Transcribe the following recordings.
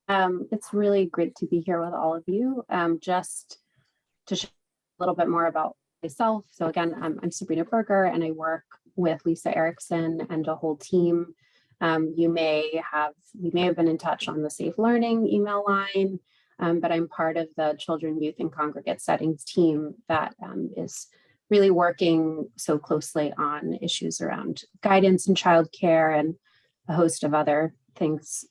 It's really great to be here with all of you. Just to share a little bit more about myself. So again, I'm Sabrina Berger, and I work with Lisa Erickson and a whole team. We may have been in touch on the Safe Learning email line, but I'm part of the Children, Youth, and Congregate Settings team that is really working so closely on issues around guidance in childcare and a host of other things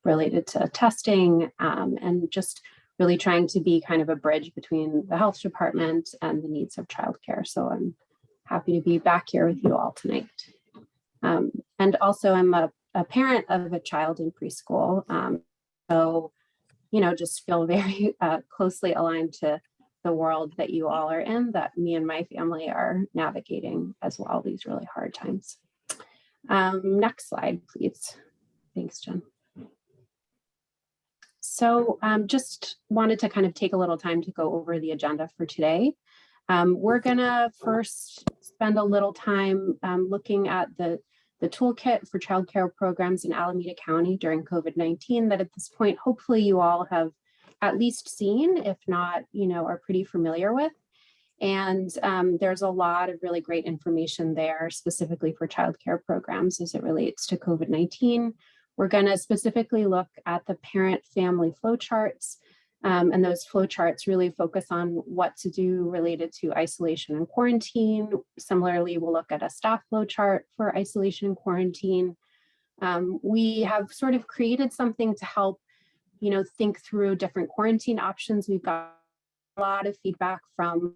related to testing and just really trying to be kind of a bridge between the health department and the needs of childcare. So I'm happy to be back here with you all tonight. And also I'm a parent of a child in preschool. So, you know, just feel very closely aligned to the world that you all are in, that me and my family are navigating as well, these really hard times. Next slide, please. Thanks, Jen. So just wanted to kind of take a little time to go over the agenda for today. We're gonna first spend a little time looking at the toolkit for childcare programs in Alameda County during COVID-19 that at this point, hopefully you all have at least seen, if not, you know, are pretty familiar with. And there's a lot of really great information there specifically for childcare programs as it relates to COVID-19. We're going to specifically look at the parent-family flowcharts, and those flowcharts really focus on what to do related to isolation and quarantine. Similarly, we'll look at a staff flowchart for isolation and quarantine. We have sort of created something to help, you know, think through different quarantine options. We've got a lot of feedback from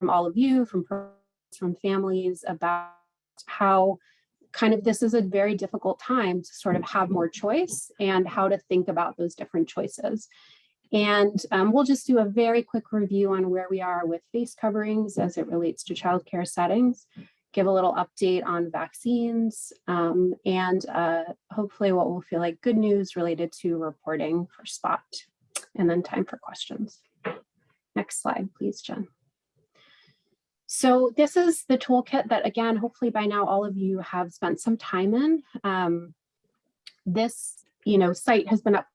all of you, from families about how kind of this is a very difficult time to sort of have more choice and how to think about those different choices. And we'll just do a very quick review on where we are with face coverings as it relates to childcare settings, give a little update on vaccines, and hopefully what will feel like good news related to reporting for SPOT, and then time for questions. Next slide, please, Jen. So this is the toolkit that, again, hopefully by now all of you have spent some time in. This, you know, site has been up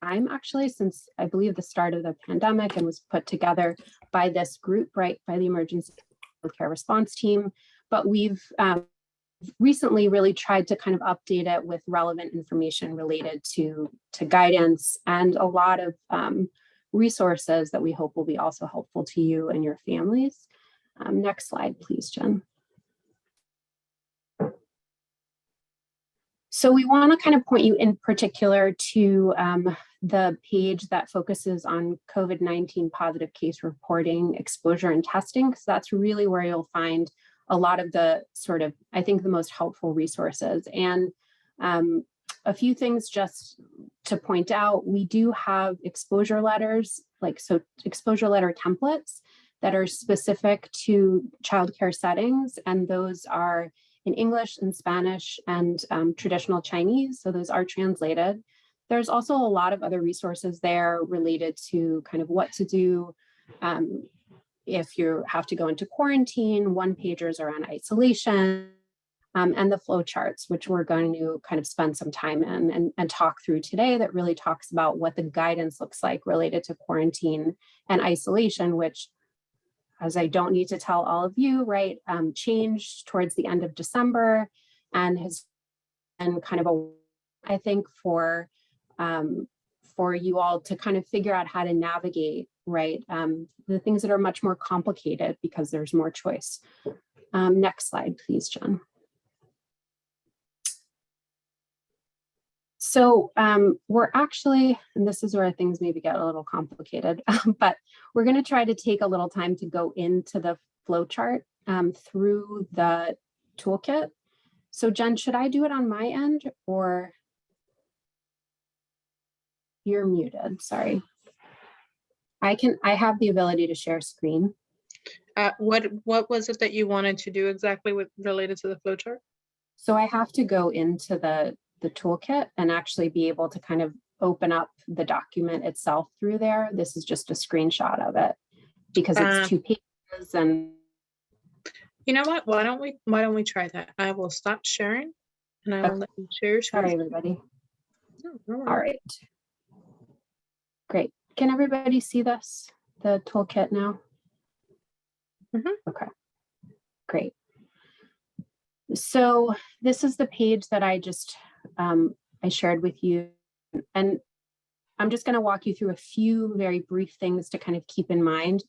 time actually since I believe the start of the pandemic and was put together by this group, right, by the Emergency Care Response Team. But we've recently really tried to kind of update it with relevant information related to guidance and a lot of resources that we hope will be also helpful to you and your families. Next slide, please, Jen. So we want to kind of point you in particular to the page that focuses on COVID-19 positive case reporting, exposure, and testing, because that's really where you'll find a lot of the sort of, I think, the most helpful resources. And a few things just to point out, we do have exposure letters, exposure letter templates that are specific to childcare settings, and those are in English and Spanish and traditional Chinese, so those are translated. There's also a lot of other resources there related to kind of what to do if you have to go into quarantine, one-pagers around isolation, and the flow charts, which we're going to kind of spend some time in and talk through today, that really talks about what the guidance looks like related to quarantine and isolation, which, as I don't need to tell all of you, right, changed towards the end of December and has been kind of I think for you all to kind of figure out how to navigate, right, the things that are much more complicated because there's more choice. Next slide, please, Jen. So we're actually, and this is where things maybe get a little complicated, but we're going to try to take a little time to go into the flowchart through the toolkit. So Jen, should I do it on my end or you're muted? Sorry. I have the ability to share screen. What was it that you wanted to do exactly with related to the flowchart? So I have to go into the toolkit and actually be able to kind of open up the document itself through there. This is just a screenshot of it because it's 2 pages. And you know what? Why don't we try that? I will stop sharing and I will let you share your screen. Sorry, everybody. No, all right. Great. Can everybody see this, the toolkit now? Okay, great. So this is the page that I just, I shared with you. And I'm just going to walk you through a few very brief things to kind of keep in mind.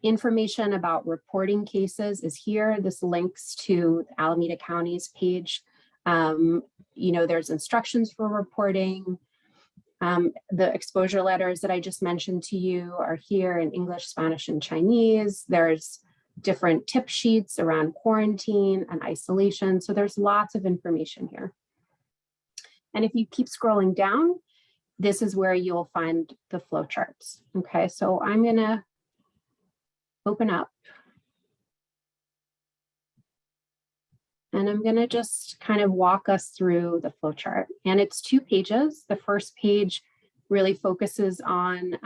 Information about reporting cases is here. This links to Alameda County's page. There's instructions for reporting. The exposure letters that I just mentioned to you are here in English, Spanish, and Chinese. There's different tip sheets around quarantine and isolation. So there's lots of information here. And if you keep scrolling down, this is where you'll find the flowcharts. Okay, so I'm gonna open up. And I'm gonna just kind of walk us through the flowchart. And it's 2 pages. The first page really focuses on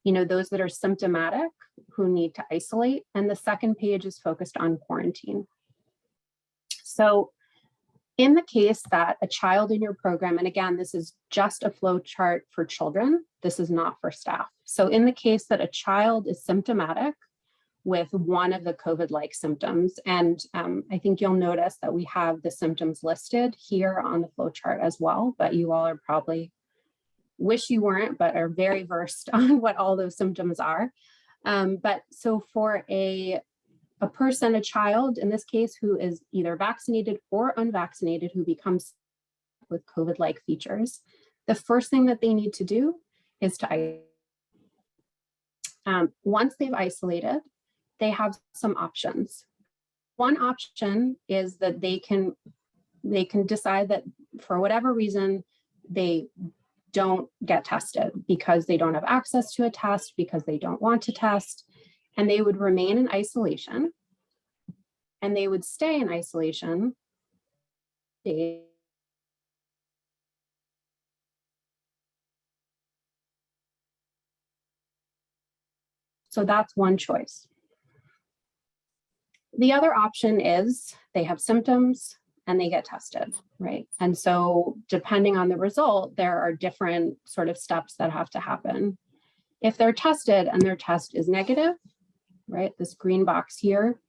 those that are symptomatic who need to isolate. And the second page is focused on quarantine. So in the case that a child in your program, and again, this is just a flow chart for children, this is not for staff. So in the case that a child is symptomatic with one of the COVID-like symptoms, and I think you'll notice that we have the symptoms listed here on the flow chart as well, but you all are probably, wish you weren't, but are very versed on what all those symptoms are. But so for a person, a child in this case, who is either vaccinated or unvaccinated, who becomes with COVID-like features, the first thing that they need to do is to isolate. Once they've isolated, they have some options. One option is that they can decide that for whatever reason, they don't get tested because they don't have access to a test, because they don't want to test, and they would remain in isolation, and they would stay in isolation. So that's one choice. The other option is they have symptoms and they get tested, right? And so depending on the result, there are different sort of steps that have to happen. If they're tested and their test is negative, right, this green box here,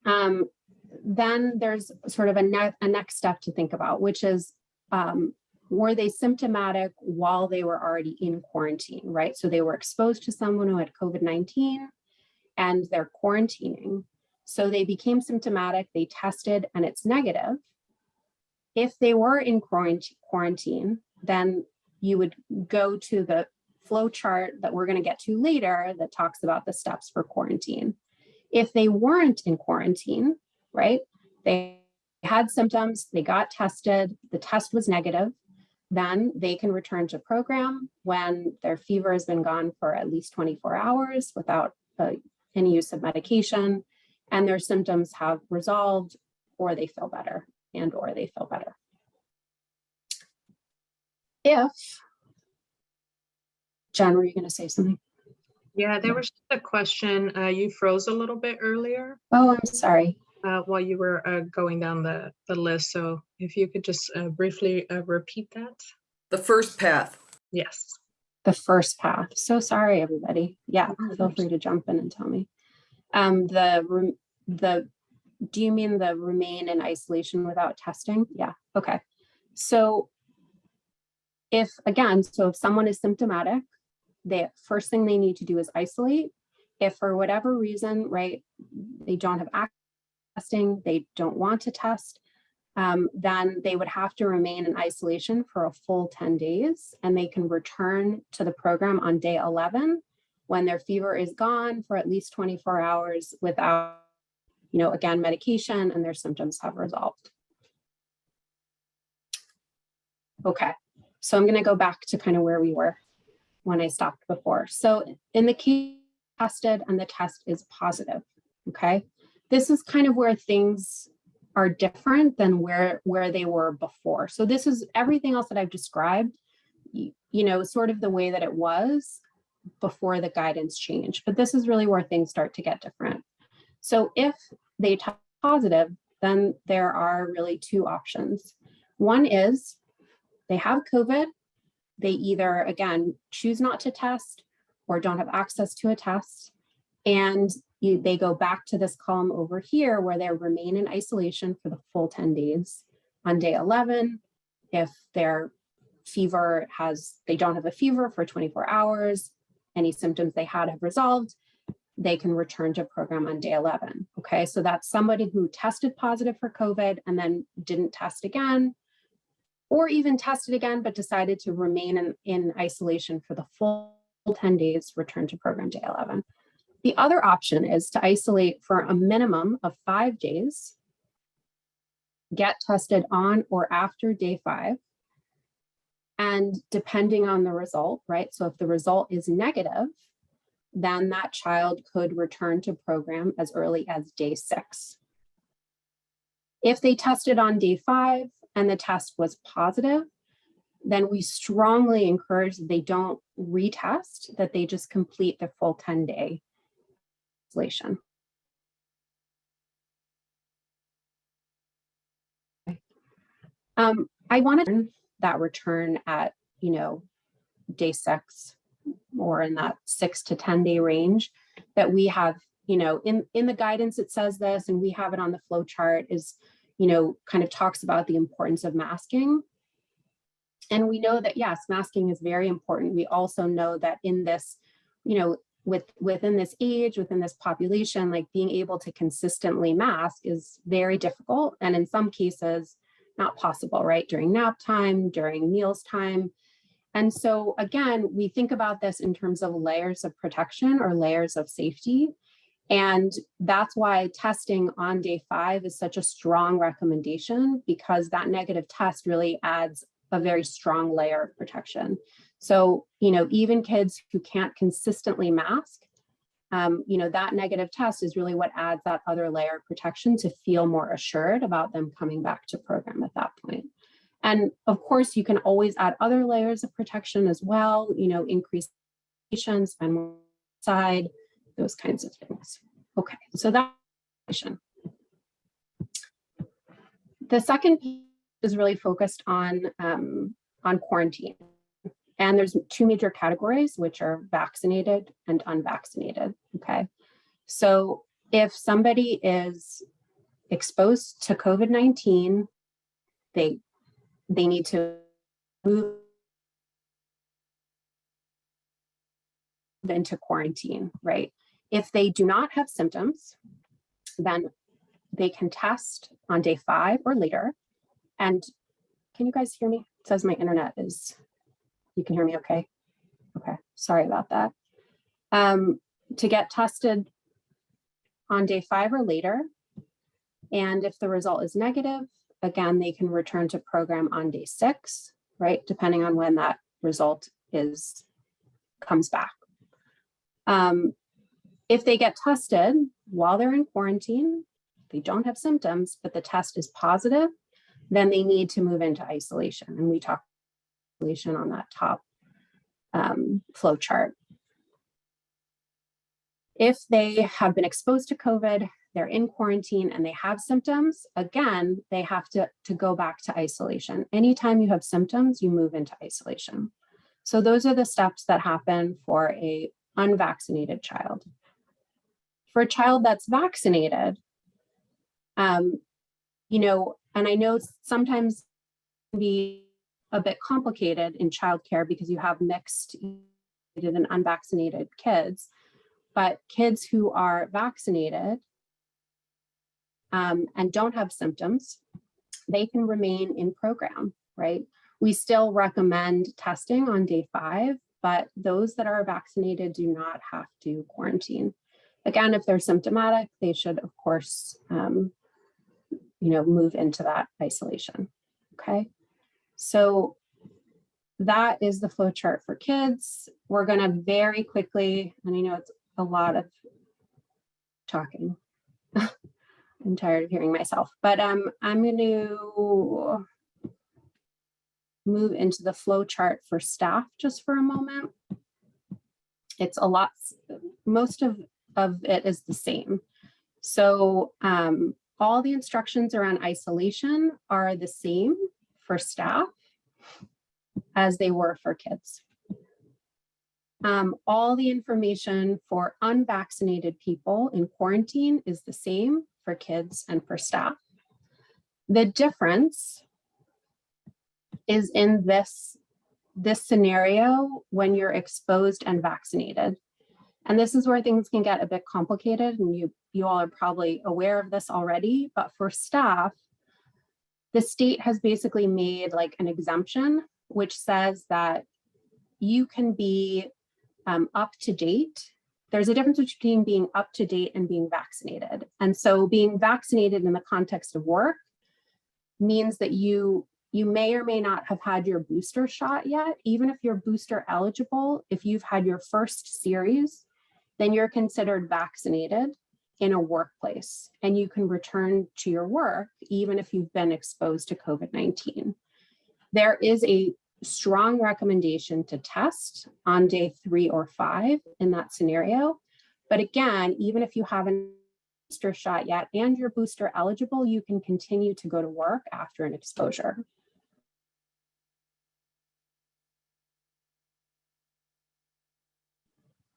then there's sort of a next step to think about, which is, were they symptomatic while they were already in quarantine, right? So they were exposed to someone who had COVID-19 and they're quarantining. So they became symptomatic, they tested, and it's negative. If they were in quarantine, then you would go to the flow chart that we're going to get to later that talks about the steps for quarantine. If they weren't in quarantine, right, they had symptoms, they got tested, the test was negative, then they can return to program when their fever has been gone for at least 24 hours without any use of medication, and their symptoms have resolved, or they feel better, or they feel better. If, Jen, were you going to say something? Yeah, there was a question. You froze a little bit earlier. Oh, I'm sorry. While you were going down the list. So if you could just briefly repeat that. The first path. Yes. The first path. So sorry, everybody. Yeah, feel free to jump in and tell me. Do you mean the remain in isolation without testing? Yeah, okay. So if someone is symptomatic, the first thing they need to do is isolate. If for whatever reason, right, they don't have access to testing, they don't want to test, then they would have to remain in isolation for a full 10 days, and they can return to the program on day 11 when their fever is gone for at least 24 hours without, again, medication, and their symptoms have resolved. Okay, so I'm going to go back to kind of where we were when I stopped before. So in the case tested and the test is positive, okay, this is kind of where things are different than where they were before. So this is everything else that I've described, sort of the way that it was before the guidance changed, but this is really where things start to get different. So if they test positive, then there are really 2 options. One is they have COVID, they either, again, choose not to test or don't have access to a test. And they go back to this column over here where they remain in isolation for the full 10 days. On day 11, if their fever they don't have a fever for 24 hours, any symptoms they had have resolved, they can return to program on day 11. Okay, so that's somebody who tested positive for COVID and then didn't test again, or even tested again, but decided to remain in isolation for the full 10 days, return to program day 11. The other option is to isolate for a minimum of 5 days, get tested on or after day 5, and depending on the result, right? So if the result is negative, then that child could return to program as early as day 6. If they tested on day 5 and the test was positive, then we strongly encourage that they don't retest, that they just complete the full 10-day isolation. I wanted that return at, day 6 or in that 6 to 10 day range that we have, in the guidance, it says this, and we have it on the flow chart is, kind of talks about the importance of masking. And we know that, yes, masking is very important. We also know that in this, within this age, within this population, like being able to consistently mask is very difficult. And in some cases, not possible, right? During nap time, during meals time. And so again, we think about this in terms of layers of protection or layers of safety. And that's why testing on day 5 is such a strong recommendation, because that negative test really adds a very strong layer of protection. So, even kids who can't consistently mask, that negative test is really what adds that other layer of protection to feel more assured about them coming back to program at that point. And of course, you can always add other layers of protection as well, increase patients, spend more side, those kinds of things. Okay, so that's the second piece is really focused on quarantine. And there's 2 major categories, which are vaccinated and unvaccinated, okay? So if somebody is exposed to COVID-19, they need to move into quarantine, right? If they do not have symptoms, then they can test on day 5 or later. And can you guys hear me? It says my internet is, you can hear me okay? Okay, sorry about that. To get tested on day 5 or later. And if the result is negative, again, they can return to program on day 6, right? Depending on when that result comes back. If they get tested while they're in quarantine, they don't have symptoms, but the test is positive, then they need to move into isolation. And we talk isolation on that top flow chart. If they have been exposed to COVID, they're in quarantine and they have symptoms, again, they have to go back to isolation. Anytime you have symptoms, you move into isolation. So those are the steps that happen for a unvaccinated child. For a child that's vaccinated, and I know sometimes it can be a bit complicated in childcare because you have mixed and unvaccinated kids, but kids who are vaccinated and don't have symptoms, they can remain in program, right? We still recommend testing on day 5, but those that are vaccinated do not have to quarantine. Again, if they're symptomatic, they should, of course, move into that isolation, okay? So that is the flow chart for kids. We're gonna very quickly, and I know it's a lot of talking. I'm tired of hearing myself, but I'm going to move into the flow chart for staff just for a moment. It's a lot, most of it is the same. So all the instructions around isolation are the same for staff. as they were for kids. All the information for unvaccinated people in quarantine is the same for kids and for staff. The difference is in this scenario when you're exposed and vaccinated. And this is where things can get a bit complicated, and you all are probably aware of this already, but for staff, the state has basically made like an exemption, which says that you can be up to date. There's a difference between being up to date and being vaccinated. And so being vaccinated in the context of work means that you may or may not have had your booster shot yet. Even if you're booster eligible, if you've had your first series, then you're considered vaccinated in a workplace, and you can return to your work even if you've been exposed to COVID-19. There is a strong recommendation to test on day 3 or 5 in that scenario. But again, even if you haven't booster shot yet and you're booster eligible, you can continue to go to work after an exposure.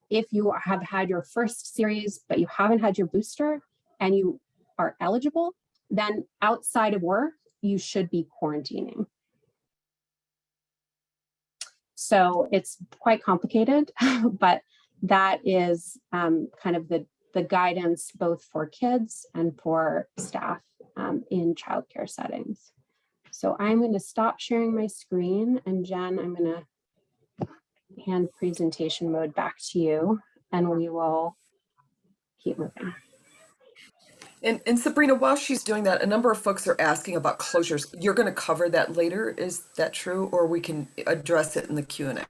If you have had your first series, but you haven't had your booster and you are eligible, then outside of work, you should be quarantining. So it's quite complicated, but that is kind of the guidance both for kids and for staff in childcare settings. So I'm going to stop sharing my screen, and Jen, I'm going to hand presentation mode back to you, and we will keep moving. And Sabrina, while she's doing that, a number of folks are asking about closures. You're going to cover that later. Is that true? Or we can address it in the Q&A?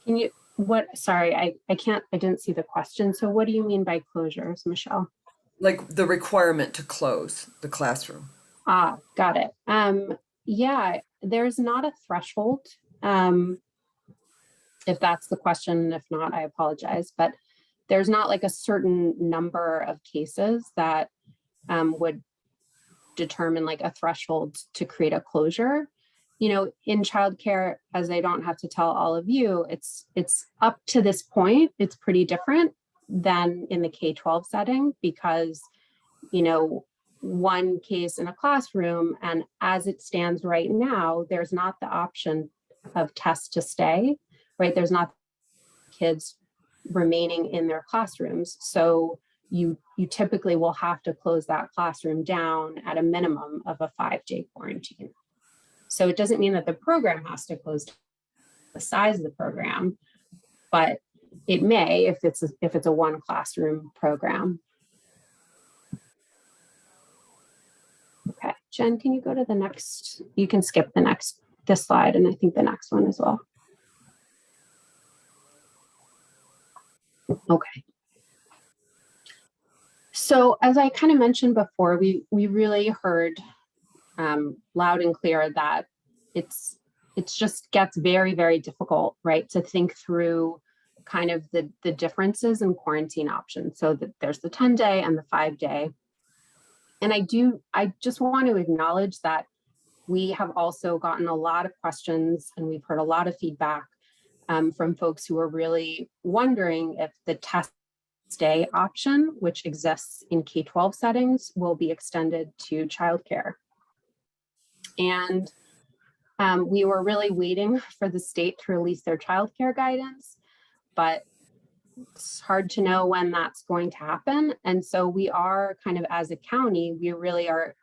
Can you, sorry, I didn't see the question. So what do you mean by closures, Michelle? Like the requirement to close the classroom. Ah, got it. Yeah, there's not a threshold. If that's the question, if not, I apologize, but there's not like a certain number of cases that would determine like a threshold to create a closure. You know, in childcare, as I don't have to tell all of you, it's up to this point, it's pretty different than in the K-12 setting, because, you know, one case in a classroom, and as it stands right now, there's not the option of test to stay, right? There's not kids remaining in their classrooms. So you typically will have to close that classroom down at a minimum of a 5-day quarantine. So it doesn't mean that the program has to close the size of the program, but it may if it's a one classroom program. Okay, Jen, can you go to the next? You can skip this slide, and I think the next one as well. Okay. So as I kind of mentioned before, we really heard loud and clear that it's just gets very, very difficult, right, to think through kind of the differences in quarantine options. So that there's the 10-day and the 5-day. And I just want to acknowledge that we have also gotten a lot of questions, and we've heard a lot of feedback from folks who are really wondering if the test stay option, which exists in K-12 settings, will be extended to childcare. And we were really waiting for the state to release their childcare guidance, but it's hard to know when that's going to happen. And so we are kind of, as a county, we really are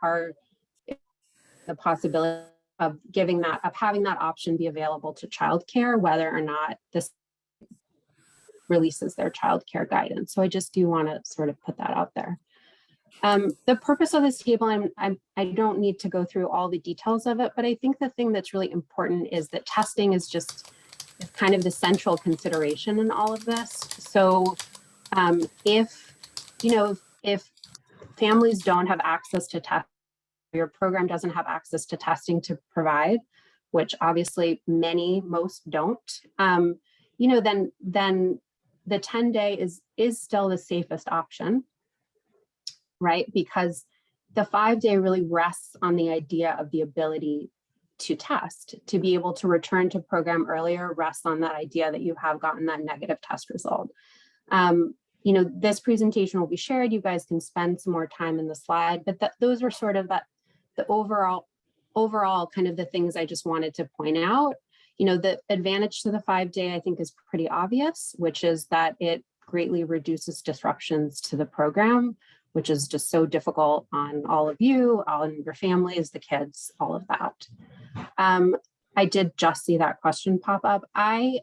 the possibility of having that option be available to childcare, whether or not this releases their childcare guidance. So I just do want to sort of put that out there. The purpose of this table, I don't need to go through all the details of it, but I think the thing that's really important is that testing is just kind of the central consideration in all of this. So if families don't have access to test, your program doesn't have access to testing to provide, which obviously most don't, then the 10-day is still the safest option, right? Because the 5-day really rests on the idea of the ability to test, to be able to return to program earlier rests on that idea that you have gotten that negative test result. You know, this presentation will be shared. You guys can spend some more time in the slide, but those are sort of the overall kind of the things I just wanted to point out. You know, the advantage to the 5-day, I think, is pretty obvious, which is that it greatly reduces disruptions to the program, which is just so difficult on all of you, on your families, the kids, all of that. I did just see that question pop up. I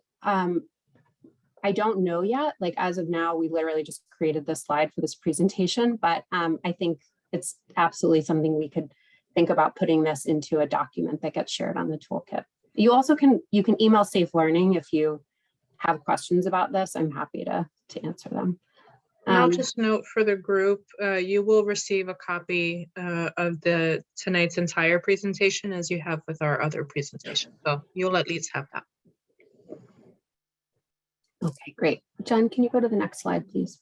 don't know yet, like as of now, we literally just created this slide for this presentation, but I think it's absolutely something we could think about putting this into a document that gets shared on the toolkit. You also can email Safe Learning if you have questions about this. I'm happy to answer them. And I'll just note for the group, you will receive a copy of tonight's entire presentation as you have with our other presentation. So you'll at least have that. Okay, great. Jen, can you go to the next slide, please?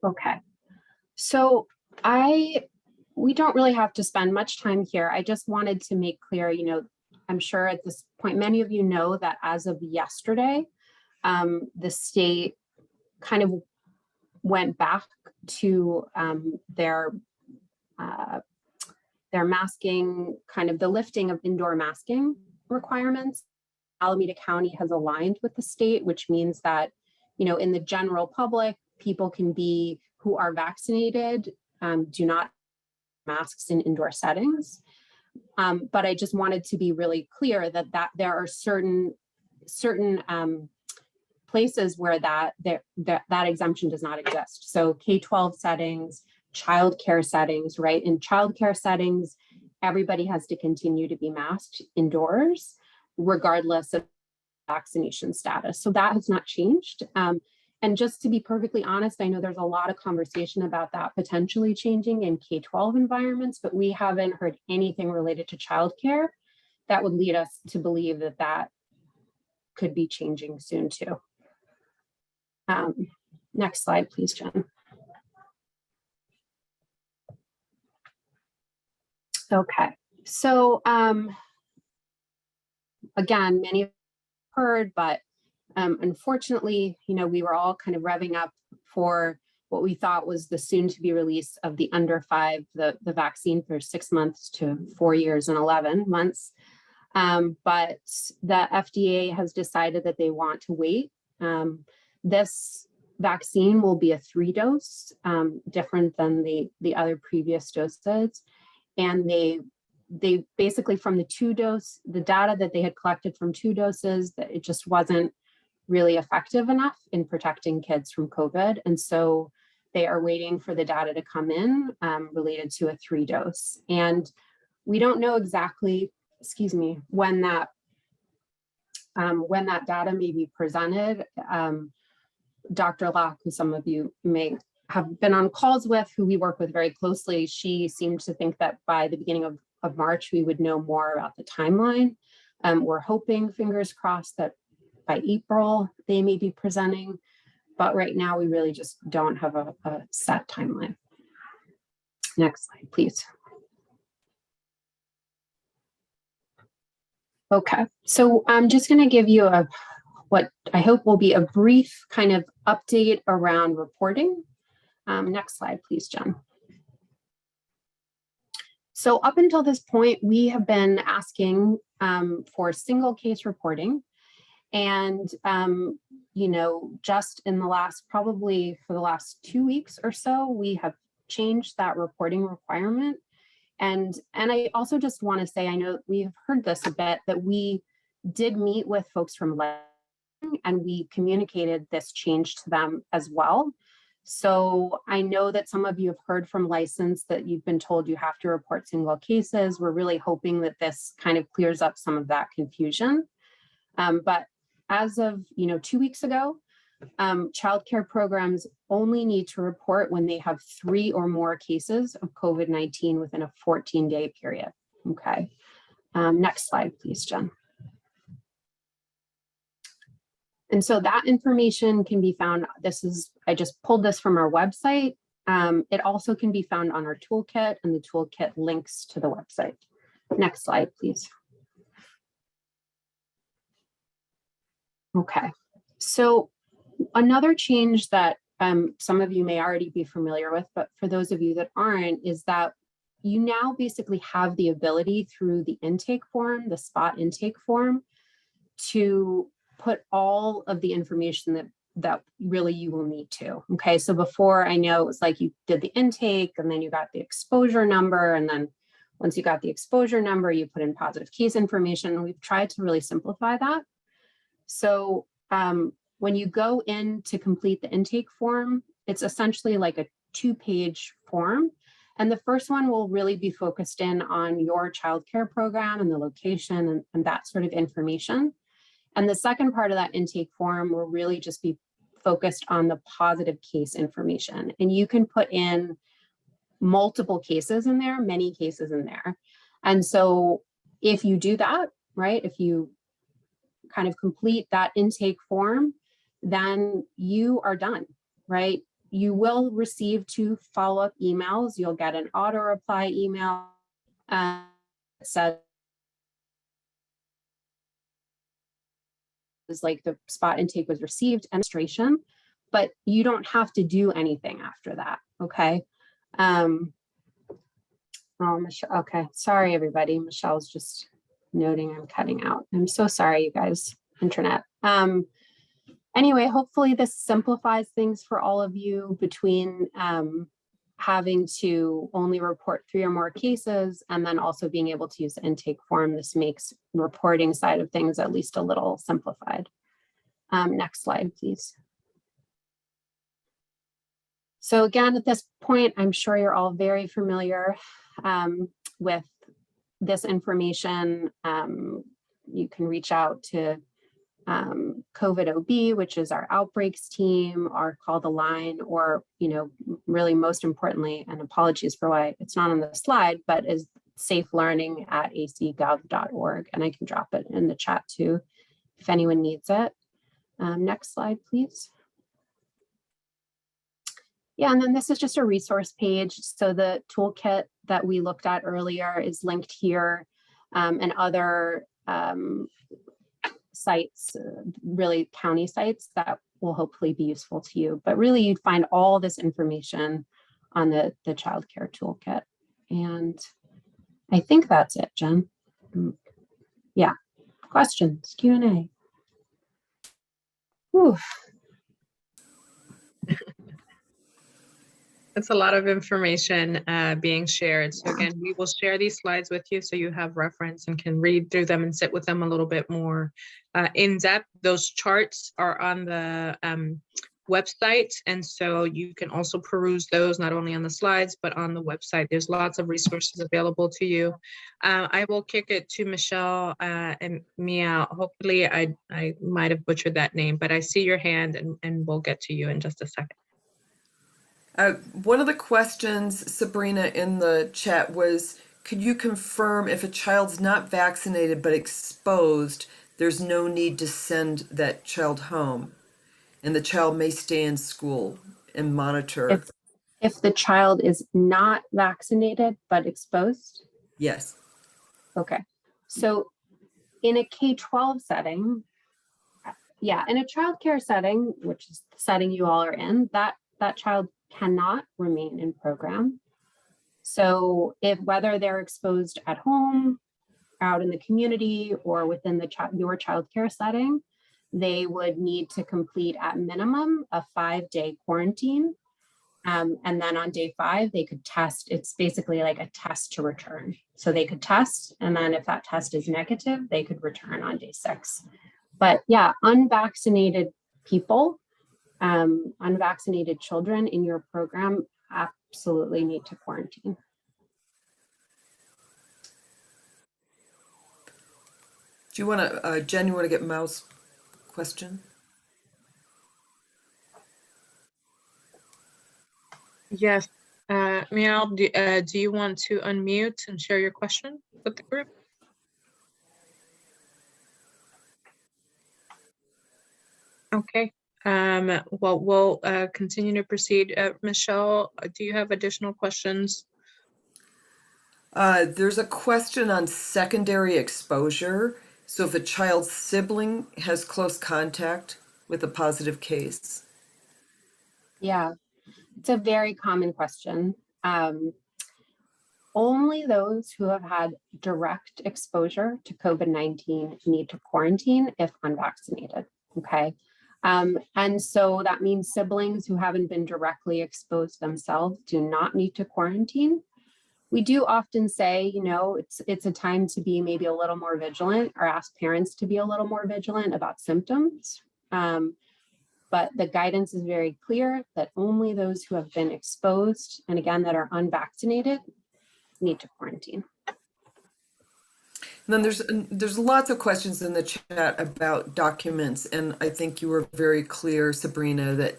Okay, so we don't really have to spend much time here. I just wanted to make clear, you know, I'm sure at this point, many of you know that as of yesterday, the state kind of went back to their masking, kind of the lifting of indoor masking requirements. Alameda County has aligned with the state, which means that, you know, in the general public, people can be who are vaccinated, do not wear masks in indoor settings. But I just wanted to be really clear that there are certain places where that exemption does not exist. So K-12 settings, childcare settings, right? In childcare settings, everybody has to continue to be masked indoors, regardless of vaccination status. So that has not changed. And just to be perfectly honest, I know there's a lot of conversation about that potentially changing in K-12 environments, but we haven't heard anything related to childcare that would lead us to believe that that could be changing soon too. Next slide, please, Jen. Okay, so again, many have heard, but unfortunately, you know, we were all kind of revving up for what we thought was the soon to be release of the under 5, the vaccine for 6 months to 4 years and 11 months. But the FDA has decided that they want to wait. This vaccine will be a 3-dose, different than the other previous doses. And they basically, from the 2-dose, the data that they had collected from 2 doses, that it just wasn't really effective enough in protecting kids from COVID. And so they are waiting for the data to come in related to a 3-dose. And we don't know exactly, excuse me, when that data may be presented. Dr. Locke, who some of you may have been on calls with, who we work with very closely, she seemed to think that by the beginning of March, we would know more about the timeline. We're hoping, fingers crossed, that by April, they may be presenting, but right now we really just don't have a set timeline. Next slide, please. Okay, so I'm just gonna give you what I hope will be a brief kind of update around reporting. Next slide, please, Jen. So up until this point, we have been asking for single case reporting. And, you know, just in the last, probably for the last 2 weeks or so, we have changed that reporting requirement. And I also just want to say, I know we've heard this a bit, that we did meet with folks from licensing and we communicated this change to them as well. So I know that some of you have heard from license that you've been told you have to report single cases. We're really hoping that this kind of clears up some of that confusion. But as of 2 weeks ago, childcare programs only need to report when they have 3 or more cases of COVID-19 within a 14-day period. Okay. Next slide, please, Jen. And so that information can be found. I just pulled this from our website. It also can be found on our toolkit, and the toolkit links to the website. Next slide, please. Okay, so another change that some of you may already be familiar with, but for those of you that aren't, is that you now basically have the ability through the intake form, the spot intake form, to put all of the information that really you will need to. Okay, so before, I know it was like you did the intake and then you got the exposure number, and then once you got the exposure number, you put in positive case information. We've tried to really simplify that. So when you go in to complete the intake form, it's essentially like a 2-page form. And the first one will really be focused in on your childcare program and the location and that sort of information. And the second part of that intake form will really just be focused on the positive case information. And you can put in multiple cases in there, many cases in there. And so if you do that, right, if you kind of complete that intake form, then you are done, right? You will receive 2 follow-up emails. You'll get an auto reply email that says like the spot intake was received and registration, but you don't have to do anything after that. Okay. Oh, Michelle. Okay. Sorry, everybody. Michelle's just noting I'm cutting out. I'm so sorry, you guys, internet. Anyway, hopefully this simplifies things for all of you between having to only report 3 or more cases and then also being able to use the intake form. This makes reporting side of things at least a little simplified. Next slide, please. So again, at this point, I'm sure you're all very familiar with this information. You can reach out to COVID OB, which is our outbreaks team, or call the line, or, you know, really most importantly, and apologies for why it's not on the slide, but is safelearning@acgov.org. And I can drop it in the chat too, if anyone needs it. Next slide, please. Yeah, and then this is just a resource page. So the toolkit that we looked at earlier is linked here, and other sites, really county sites that will hopefully be useful to you. But really, you'd find all this information on the childcare toolkit. And I think that's it, Jen. Yeah, questions, Q&A. Whew. It's a lot of information being shared. So again, we will share these slides with you so you have reference and can read through them and sit with them a little bit more in depth. Those charts are on the website, and so you can also peruse those not only on the slides but on the website. There's lots of resources available to you. I will kick it to Michelle and Mia. Hopefully I might have butchered that name, but I see your hand and we'll get to you in just a second. One of the questions, Sabrina, in the chat was, could you confirm if a child's not vaccinated but exposed, there's no need to send that child home and the child may stay in school and monitor? If the child is not vaccinated but exposed? Yes. Okay. So in a K-12 setting, yeah, in a childcare setting, which is the setting you all are in, that child cannot remain in program. So whether they're exposed at home, out in the community, or within your childcare setting, they would need to complete at minimum a 5-day quarantine. And then on day 5, they could test. It's basically like a test to return. So they could test, and then if that test is negative, they could return on day 6. But yeah, unvaccinated people, unvaccinated children in your program absolutely need to quarantine. Do you want to, Jen, you want to get Mao's question? Yes. Meow, do you want to unmute and share your question with the group? Okay. Well, we'll continue to proceed. Michelle, do you have additional questions? There's a question on secondary exposure. So if a child's sibling has close contact with a positive case. Yeah, it's a very common question. Only those who have had direct exposure to COVID-19 need to quarantine if unvaccinated, okay? And so that means siblings who haven't been directly exposed themselves do not need to quarantine. We do often say, you know, it's a time to be maybe a little more vigilant or ask parents to be a little more vigilant about symptoms. But the guidance is very clear that only those who have been exposed, and again, that are unvaccinated, need to quarantine. And then there's lots of questions in the chat about documents, and I think you were very clear, Sabrina, that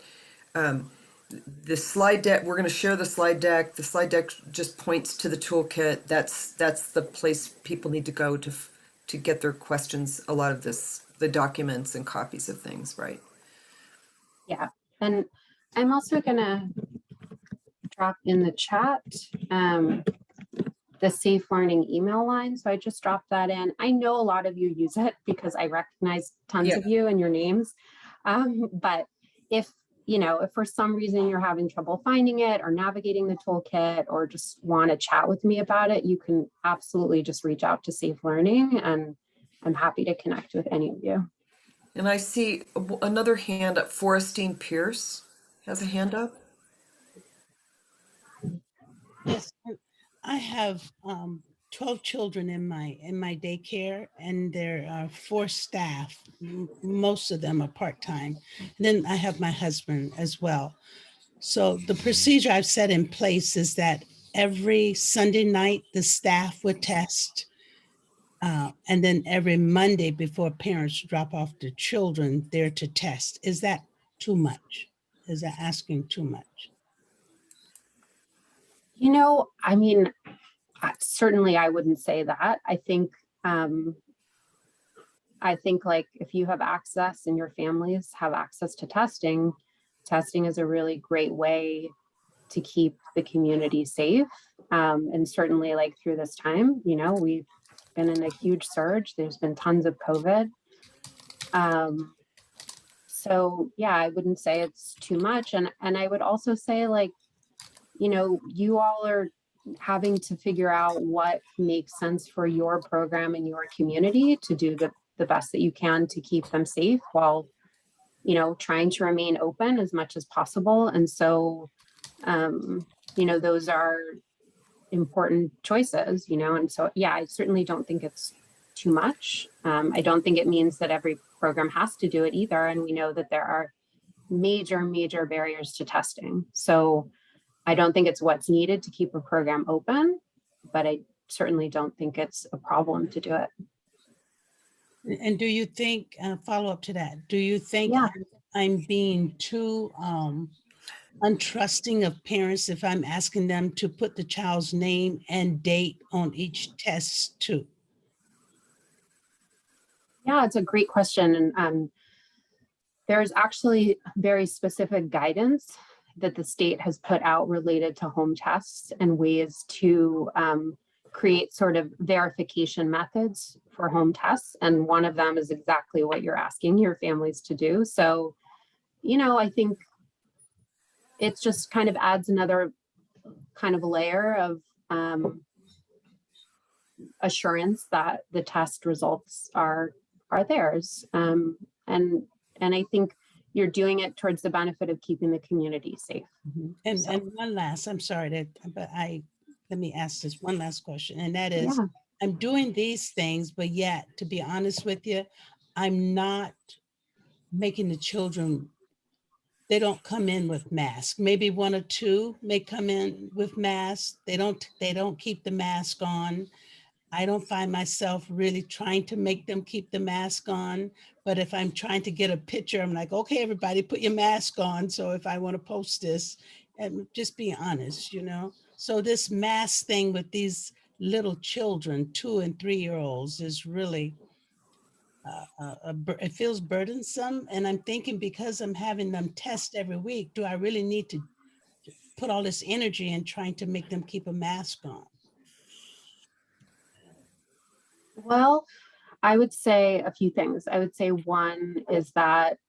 the slide deck, we're going to share the slide deck. The slide deck just points to the toolkit. That's the place people need to go to get their questions. A lot of the documents and copies of things, right? Yeah, and I'm also going to drop in the chat the Safe Learning email line. So I just dropped that in. I know a lot of you use it because I recognize tons of you and your names. But if, you know, if for some reason you're having trouble finding it or navigating the toolkit or just want to chat with me about it, you can absolutely just reach out to Safe Learning, and I'm happy to connect with any of you. And I see another hand up. Forestine Pierce has a hand up. Yes, I have 12 children in my daycare, and there are 4 staff. Most of them are part-time. Then I have my husband as well. So the procedure I've set in place is that every Sunday night, the staff would test. And then every Monday before parents drop off their children, they're to test. Is that too much? Is that asking too much? You know, I mean, certainly I wouldn't say that. I think like if you have access and your families have access to testing, testing is a really great way to keep the community safe. And certainly like through this time, you know, we've been in a huge surge. There's been tons of COVID. So yeah, I wouldn't say it's too much. And I would also say, like, you know, you all are having to figure out what makes sense for your program and your community to do the best that you can to keep them safe while, you know, trying to remain open as much as possible. And so, you know, those are important choices, you know, and so, yeah, I certainly don't think it's too much. I don't think it means that every program has to do it either. And we know that there are major barriers to testing. So I don't think it's what's needed to keep a program open, but I certainly don't think it's a problem to do it. And do you think, follow up to that, do you think Yeah. I'm being too untrusting of parents if I'm asking them to put the child's name and date on each test too? Yeah, it's a great question. And there's actually very specific guidance that the state has put out related to home tests and ways to create sort of verification methods for home tests. And one of them is exactly what you're asking your families to do. So, you know, I think it just kind of adds another kind of layer of assurance that the test results are theirs. And I think you're doing it towards the benefit of keeping the community safe. And So. and one last, I'm sorry but let me ask this one last question, and that is, Yeah. I'm doing these things, but yet, to be honest with you, I'm not making the children, they don't come in with masks. Maybe 1 or 2 may come in with masks. They don't keep the mask on. I don't find myself really trying to make them keep the mask on, but if I'm trying to get a picture, I'm like, okay, everybody put your mask on. So if I want to post this, and just be honest, you know? So this mask thing with these little children, 2 and 3-year-olds, is really, it feels burdensome. And I'm thinking, because I'm having them test every week, do I really need to put all this energy in trying to make them keep a mask on? Well, I would say a few things. I would say one is that,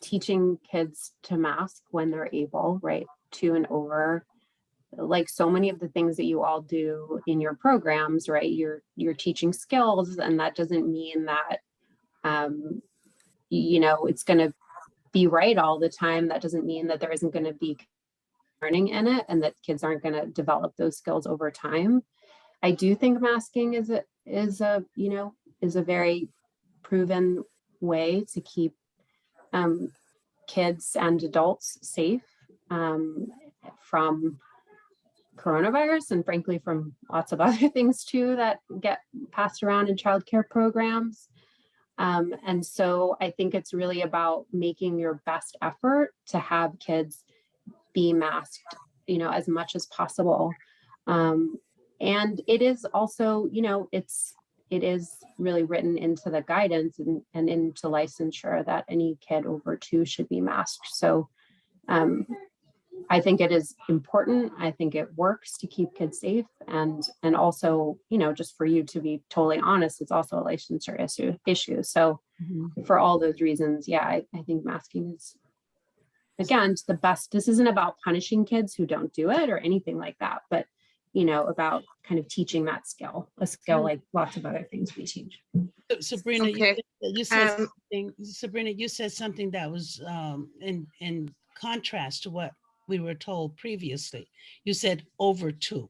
teaching kids to mask when they're able, right, to and over, like so many of the things that you all do in your programs, right, you're teaching skills, and that doesn't mean that it's going to be right all the time. That doesn't mean that there isn't going to be learning in it, and that kids aren't going to develop those skills over time. I do think masking is a very proven way to keep kids and adults safe from coronavirus, and frankly from lots of other things too that get passed around in childcare programs. And so I think it's really about making your best effort to have kids be masked, as much as possible. And it is also, it is really written into the guidance and into licensure that any kid over 2 should be masked. So I think it is important. I think it works to keep kids safe. And also, just for you to be totally honest, it's also a licensure issue. So for all those reasons, yeah, I think masking is, again, to the best. This isn't about punishing kids who don't do it or anything like that, but about kind of teaching that skill, a skill like lots of other things we teach. Sabrina, Okay. you said something. Sabrina, you said something that was in contrast to what we were told previously. You said over 2,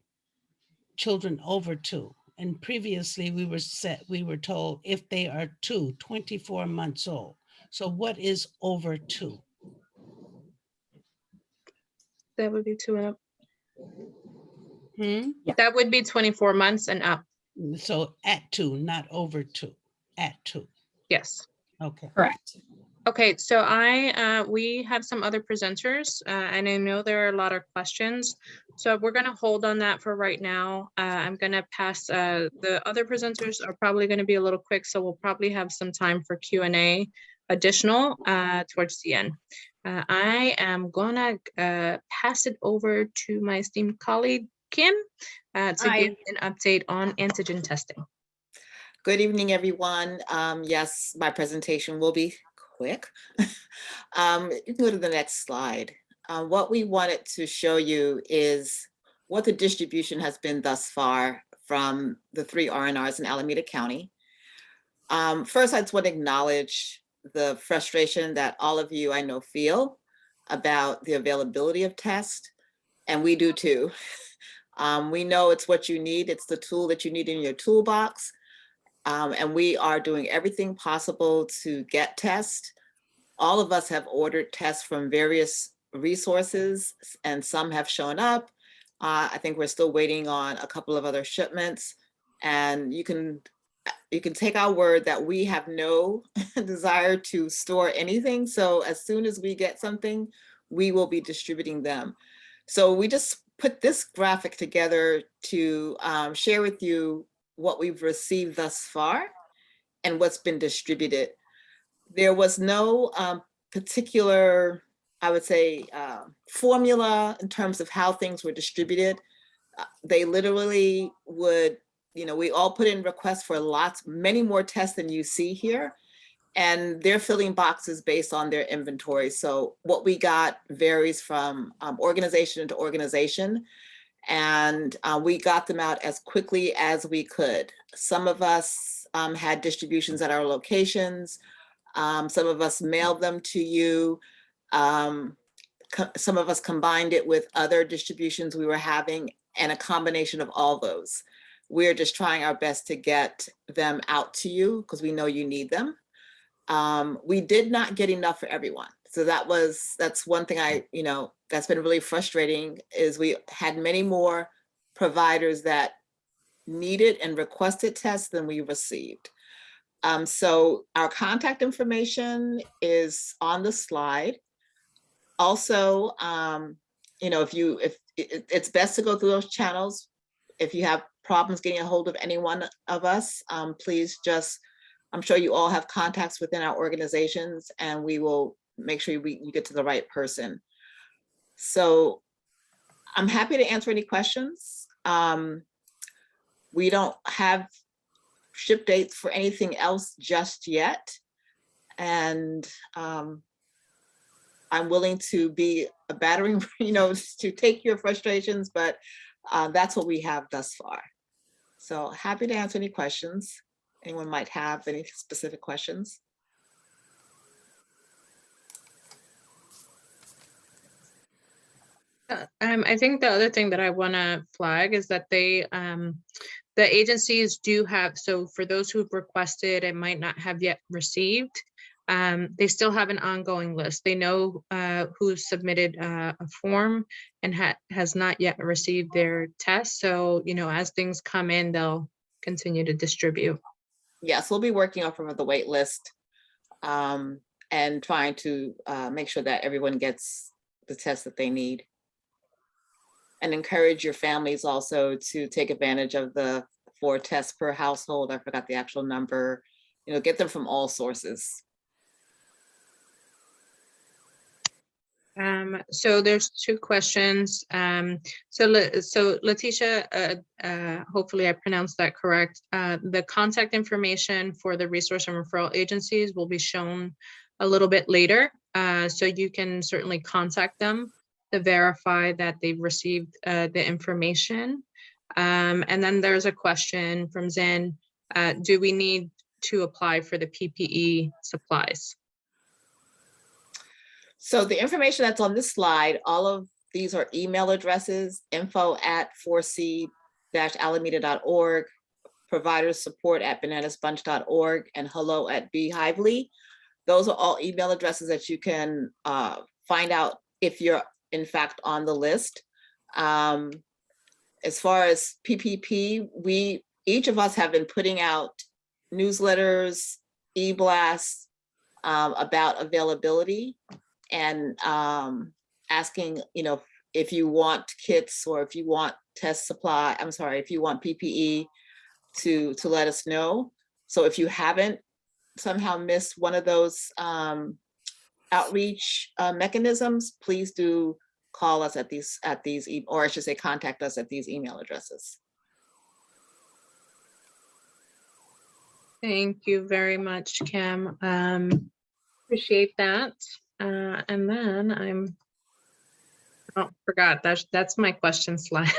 children over 2, and previously we were told if they are 24 months old. So what is over 2? That would be 2 and up. Yeah. That would be 24 months and up. So at 2, not over 2, at 2. Yes. Okay. Correct. Okay, so we have some other presenters, and I know there are a lot of questions. So we're gonna hold on that for right now. I'm gonna pass, the other presenters are probably gonna be a little quick, so we'll probably have some time for Q&A additional towards the end. I am gonna pass it over to my esteemed colleague, Kim, to give an update on antigen testing. Good evening, everyone. Yes, my presentation will be quick. You can go to the next slide. What we wanted to show you is what the distribution has been thus far from the 3 R&Rs in Alameda County. First, I just want to acknowledge the frustration that all of you I know feel about the availability of tests, and we do too. We know it's what you need. It's the tool that you need in your toolbox. And we are doing everything possible to get tests. All of us have ordered tests from various resources, and some have shown up. I think we're still waiting on a couple of other shipments. And you can take our word that we have no desire to store anything. So as soon as we get something, we will be distributing them. So we just put this graphic together to share with you what we've received thus far and what's been distributed. There was no particular, I would say, formula in terms of how things were distributed. They literally would, we all put in requests for many more tests than you see here, and they're filling boxes based on their inventory. So what we got varies from organization to organization. And we got them out as quickly as we could. Some of us had distributions at our locations. Some of us mailed them to you. Some of us combined it with other distributions we were having, and a combination of all those. We're just trying our best to get them out to you because we know you need them. We did not get enough for everyone. So that's one thing that's been really frustrating, is we had many more providers that needed and requested tests than we received. So our contact information is on the slide. Also, if it's best to go through those channels. If you have problems getting a hold of any one of us, please just I'm sure you all have contacts within our organizations, and we will make sure you get to the right person. So I'm happy to answer any questions. We don't have ship dates for anything else just yet. And I'm willing to be a battering, to take your frustrations, but that's what we have thus far. So happy to answer any questions. Anyone might have any specific questions. I think the other thing that I want to flag is that the agencies do have, so for those who've requested and might not have yet received, they still have an ongoing list. They know who submitted a form and has not yet received their test. So, as things come in, they'll continue to distribute. Yes, we'll be working off of the wait list and trying to make sure that everyone gets the test that they need. And encourage your families also to take advantage of the 4 tests per household. I forgot the actual number. Get them from all sources. So there's 2 questions. So Letitia, hopefully I pronounced that correct. The contact information for the resource and referral agencies will be shown a little bit later. So you can certainly contact them to verify that they've received the information. And then there's a question from Zen. Do we need to apply for the PPE supplies? So the information that's on this slide, all of these are email addresses: info@4c-alameda.org, providers support@bananasbunch.org, and hello@beehively. Those are all email addresses that you can find out if you're in fact on the list. As far as PPP, each of us have been putting out newsletters, e-blasts about availability, and asking, if you want kits or if you want if you want PPE to let us know. So if you haven't somehow missed one of those outreach mechanisms, please do call us at these, or I should say contact us at these email addresses. Thank you very much, Kim. Appreciate that. And then forgot that's my question slide.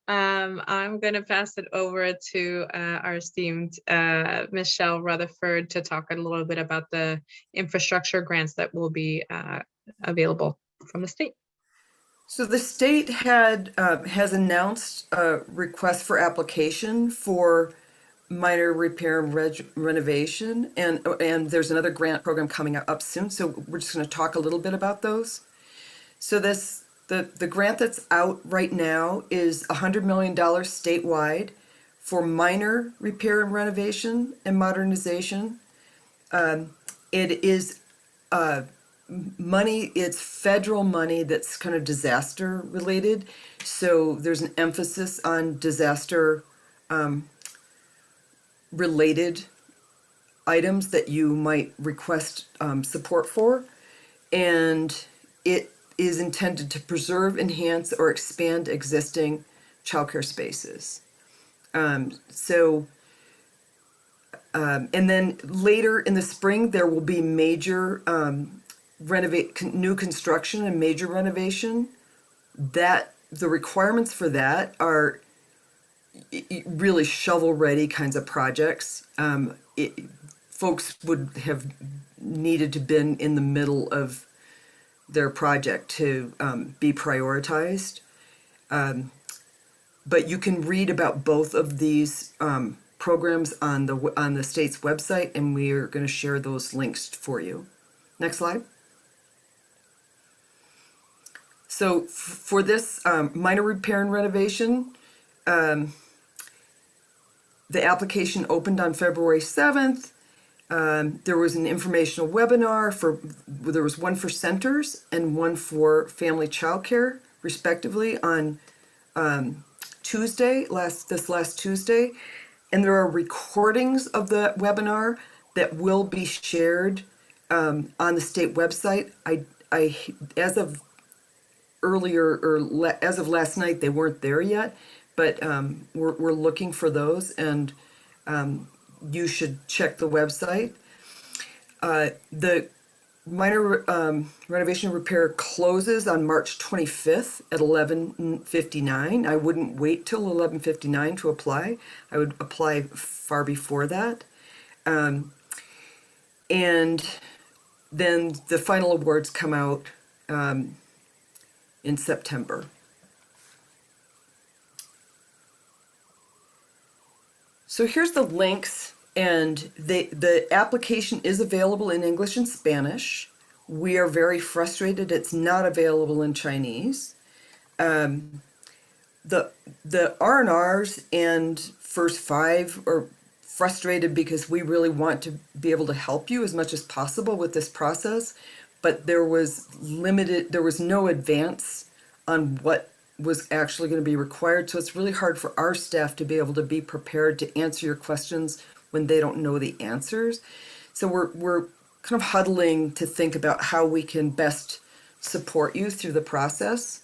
I'm going to pass it over to our esteemed Michelle Rutherford to talk a little bit about the infrastructure grants that will be available from the state. So the state has announced a request for application for minor repair and renovation, and there's another grant program coming up soon. So we're just going to talk a little bit about those. So the grant that's out right now is $100 million statewide for minor repair and renovation and modernization. It is money, it's federal money that's kind of disaster related. So there's an emphasis on disaster related items that you might request support for. And it is intended to preserve, enhance, or expand existing childcare spaces. And then later in the spring, there will be major new construction and major renovation. That the requirements for that are really shovel-ready kinds of projects. Folks would have needed to been in the middle of their project to be prioritized. But you can read about both of these programs on the state's website, and we are going to share those links for you. Next slide. So for this minor repair and renovation, the application opened on February 7th. There was an informational webinar there was one for centers and one for family childcare, respectively, on Tuesday, this last Tuesday. And there are recordings of the webinar that will be shared on the state website. As of earlier as of last night, they weren't there yet, but we're looking for those, and you should check the website. The minor renovation repair closes on March 25th at 11:59. I wouldn't wait till 11:59 to apply. I would apply far before that. And then the final awards come out in September. So here's the links, and the application is available in English and Spanish. We are very frustrated it's not available in Chinese. The R&Rs and First Five are frustrated because we really want to be able to help you as much as possible with this process, but there was no advance on what was actually going to be required. So it's really hard for our staff to be able to be prepared to answer your questions when they don't know the answers. So we're kind of huddling to think about how we can best support you through the process.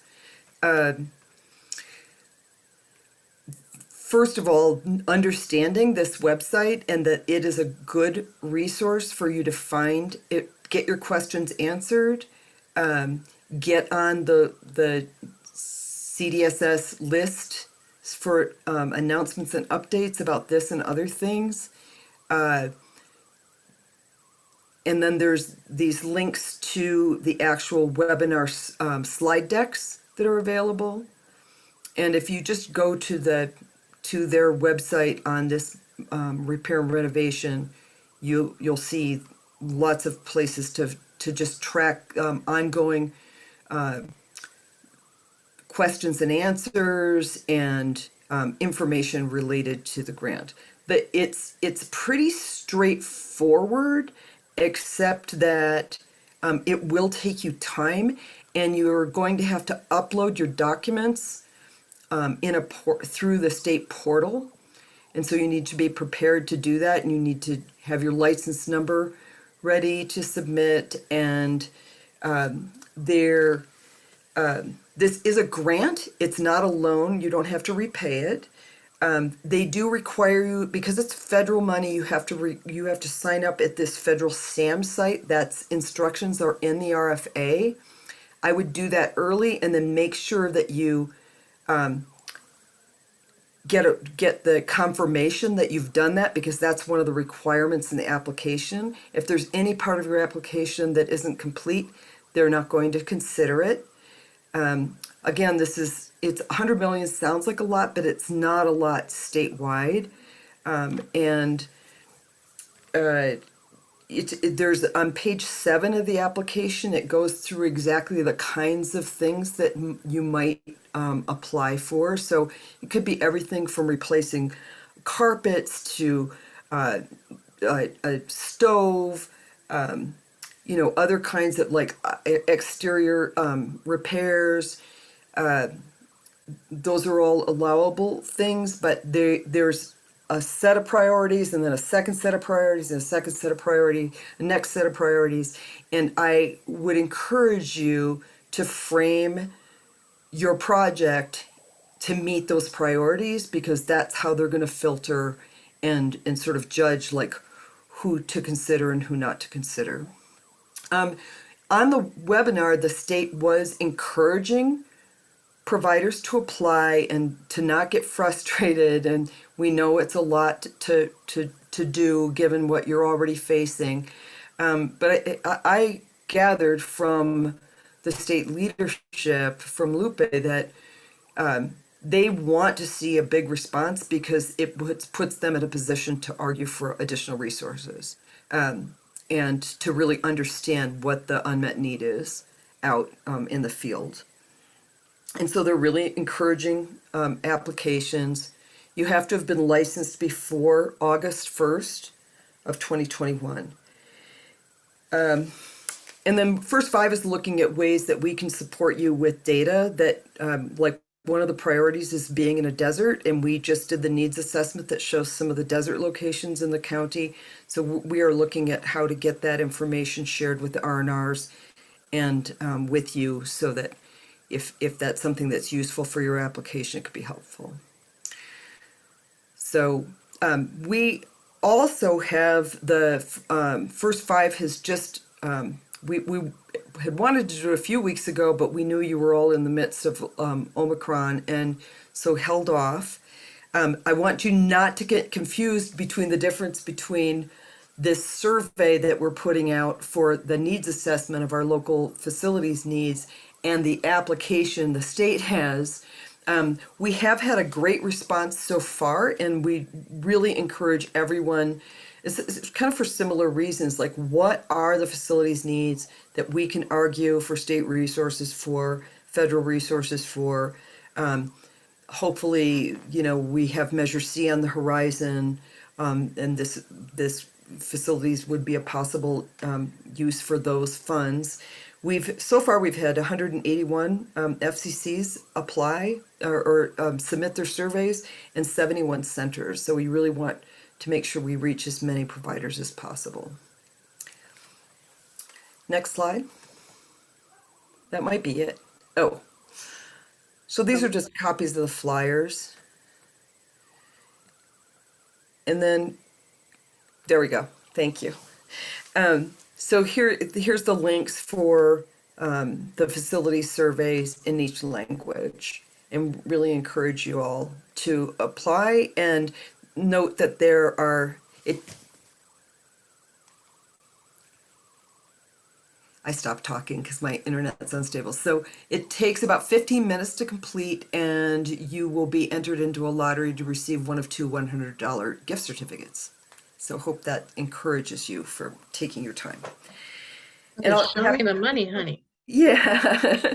First of all, understanding this website and that it is a good resource for you to find it, get your questions answered, get on the CDSS list for announcements and updates about this and other things. And then there's these links to the actual webinar slide decks that are available. And if you just go to their website on this repair and renovation, you'll see lots of places to just track ongoing questions and answers and information related to the grant. But it's pretty straightforward, except that it will take you time, and you're going to have to upload your documents through the state portal. And so you need to be prepared to do that, and you need to have your license number ready to submit. And this is a grant. It's not a loan. You don't have to repay it. They do require you, because it's federal money, you have to sign up at this federal SAM site. That's instructions are in the RFA. I would do that early, and then make sure that you get the confirmation that you've done that, because that's one of the requirements in the application. If there's any part of your application that isn't complete, they're not going to consider it. Again, it's 100 million sounds like a lot, but it's not a lot statewide. There's on page 7 of the application, it goes through exactly the kinds of things that you might apply for. So it could be everything from replacing carpets to a stove, other kinds of like exterior repairs. Those are all allowable things, but there's a set of priorities, and then a second set of priorities, and a second set of priority, a next set of priorities. And I would encourage you to frame your project to meet those priorities, because that's how they're going to filter and sort of judge like who to consider and who not to consider. On the webinar, the state was encouraging providers to apply and to not get frustrated, and we know it's a lot to do given what you're already facing. But I gathered from the state leadership, from Lupe, that they want to see a big response, because it puts them in a position to argue for additional resources and to really understand what the unmet need is out in the field. And so they're really encouraging applications. You have to have been licensed before August 1st of 2021. And then First Five is looking at ways that we can support you with data that, like one of the priorities is being in a desert, and we just did the needs assessment that shows some of the desert locations in the county. So we are looking at how to get that information shared with the R&Rs and with you, so that if that's something that's useful for your application, it could be helpful. So we also have the first 5 has just, we had wanted to do it a few weeks ago, but we knew you were all in the midst of Omicron, and so held off. I want you not to get confused between the difference between this survey that we're putting out for the needs assessment of our local facilities needs and the application the state has. We have had a great response so far, and we really encourage everyone, it's kind of for similar reasons, like what are the facilities needs that we can argue for state resources for, federal resources for. Hopefully, we have Measure C on the horizon, and this facilities would be a possible use for those funds. So far we've had 181 FCCs apply or submit their surveys, and 71 centers. So we really want to make sure we reach as many providers as possible. Next slide. That might be it. Oh, so these are just copies of the flyers. And then, there we go. Thank you. So here's the links for the facility surveys in each language, and really encourage you all to apply. And note that there are, I stopped talking because my internet's unstable. So it takes about 15 minutes to complete, and you will be entered into a lottery to receive one of 2 $100 gift certificates. So hope that encourages you for taking your time. And show me the money, honey. Yeah.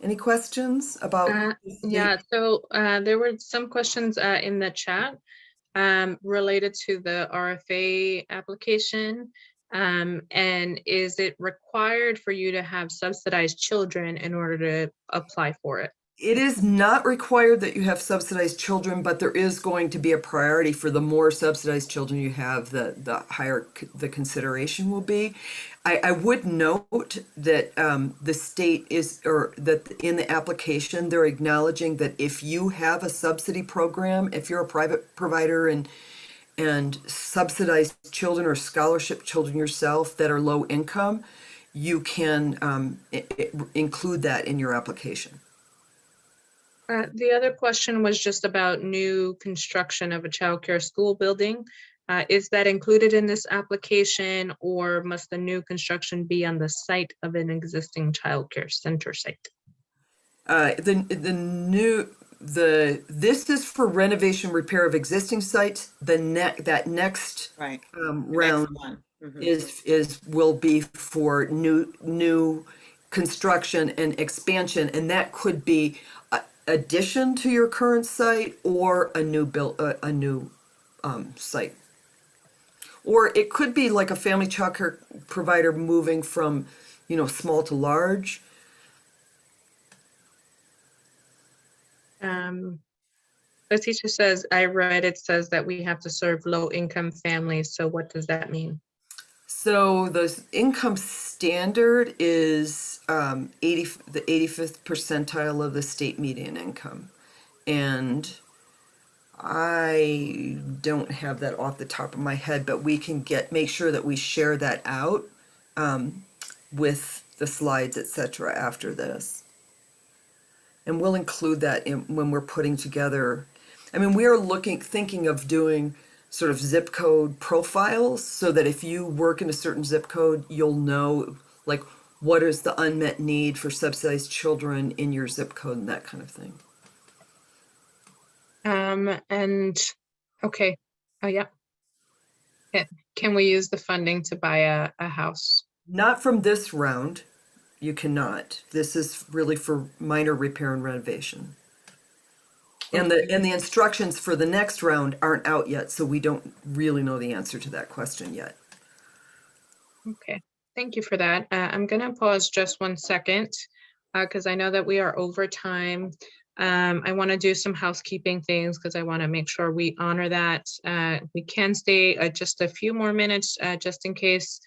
Any questions about? Yeah, so there were some questions in the chat related to the RFA application. And is it required for you to have subsidized children in order to apply for it? It is not required that you have subsidized children, but there is going to be a priority for the more subsidized children you have, the higher the consideration will be. I would note that the state is, or that in the application, they're acknowledging that if you have a subsidy program, if you're a private provider and subsidized children or scholarship children yourself that are low income, you can include that in your application. The other question was just about new construction of a childcare school building. Is that included in this application, or must the new construction be on the site of an existing childcare center site? This is for renovation repair of existing sites. That next Right. round Mm-hmm. will be for new construction and expansion, and that could be addition to your current site or a new site, or it could be like a family childcare provider moving from small to large. The teacher says, I read it says that we have to serve low income families. So what does that mean? So the income standard is the 85th percentile of the state median income. And I don't have that off the top of my head, but we can make sure that we share that out with the slides, etc. after this. And we'll include that when we're putting together. I mean, we are thinking of doing sort of zip code profiles, so that if you work in a certain zip code, you'll know like what is the unmet need for subsidized children in your zip code and that kind of thing. And okay. Oh yeah. Can we use the funding to buy a house? Not from this round. You cannot. This is really for minor repair and renovation. And the instructions for the next round aren't out yet, so we don't really know the answer to that question yet. Okay. Thank you for that. I'm going to pause just 1 second because I know that we are over time. I want to do some housekeeping things because I want to make sure we honor that. We can stay just a few more minutes just in case.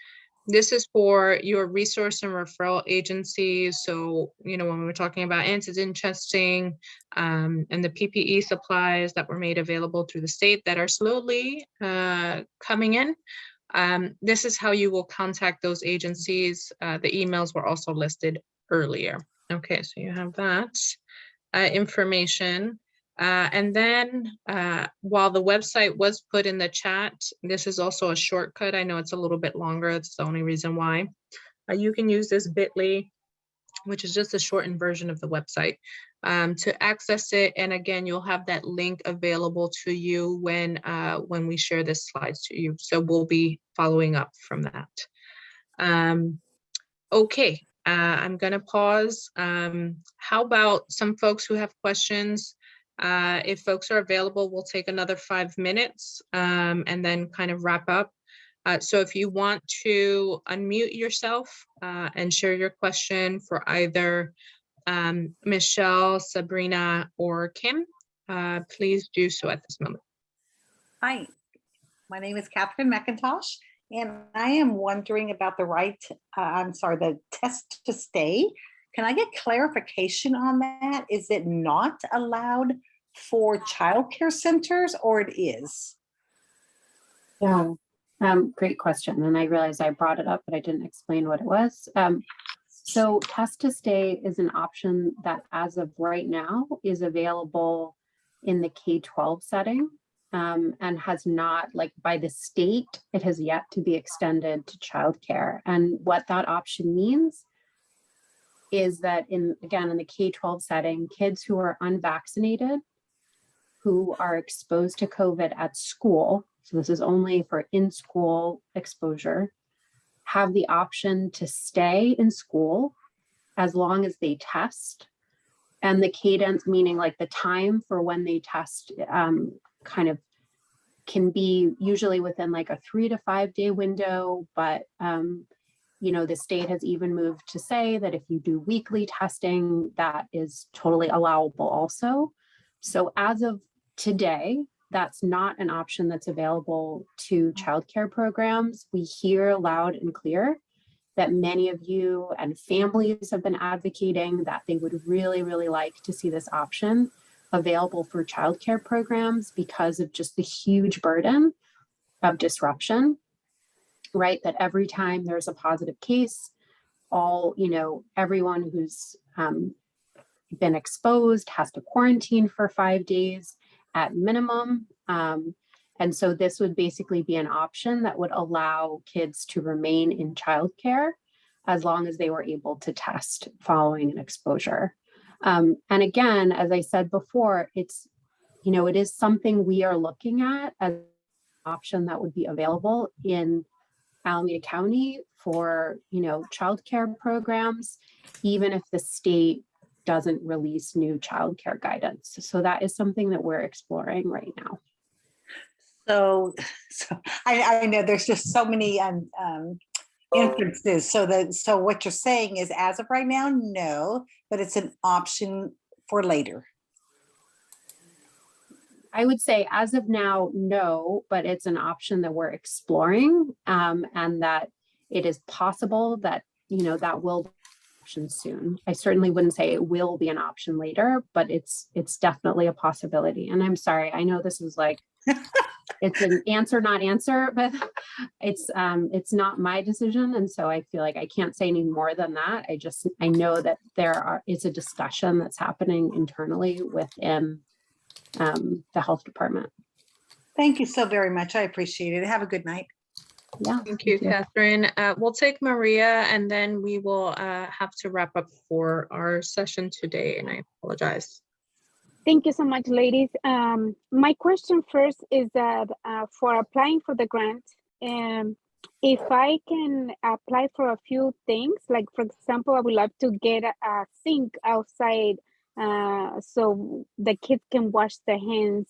This is for your resource and referral agencies. So, when we're talking about antigen testing and the PPE supplies that were made available through the state that are slowly coming in, this is how you will contact those agencies. The emails were also listed earlier. Okay, so you have that information. And then while the website was put in the chat, this is also a shortcut. I know it's a little bit longer. It's the only reason why. You can use this bit.ly, which is just a shortened version of the website, to access it. And again, you'll have that link available to you when we share the slides to you. So we'll be following up from that. Okay. I'm going to pause. How about some folks who have questions? If folks are available, we'll take another 5 minutes and then kind of wrap up. So if you want to unmute yourself and share your question for either Michelle, Sabrina, or Kim, please do so at this moment. Hi, my name is Catherine McIntosh. And I am wondering about the test to stay. Can I get clarification on that? Is it not allowed for childcare centers or it is? Yeah, great question. And I realized I brought it up, but I didn't explain what it was. So test to stay is an option that as of right now is available in the K-12 setting. And has not, by the state, it has yet to be extended to childcare. And what that option means is that in the K-12 setting, kids who are unvaccinated, who are exposed to COVID at school, so this is only for in-school exposure, have the option to stay in school as long as they test. And the cadence, meaning the time for when they test, kind of can be usually within a 3 to 5 day window, but the state has even moved to say that if you do weekly testing, that is totally allowable also. So as of today, that's not an option that's available to childcare programs. We hear loud and clear that many of you and families have been advocating that they would really, really like to see this option available for childcare programs because of just the huge burden of disruption, right? That every time there's a positive case, everyone who's been exposed has to quarantine for 5 days at minimum. And so this would basically be an option that would allow kids to remain in childcare as long as they were able to test following an exposure. And again, as I said before, it is something we are looking at as an option that would be available in Alameda County for, childcare programs, even if the state doesn't release new childcare guidance. So that is something that we're exploring right now. So I know there's just so many inferences. So what you're saying is, as of right now, no, but it's an option for later. I would say as of now, no, but it's an option that we're exploring, and that it is possible that, that will be an option soon. I certainly wouldn't say it will be an option later, but it's definitely a possibility. And I'm sorry, I know this is it's an answer, not answer, but it's not my decision. And so I feel like I can't say any more than that. I know that it's a discussion that's happening internally within the health department. Thank you so very much. I appreciate it. Have a good night. Yeah. Thank you, Catherine. We'll take Maria and then we will have to wrap up for our session today. And I apologize. Thank you so much, ladies. My question first is that for applying for the grant, if I can apply for a few things, like for example, I would love to get a sink outside so the kids can wash their hands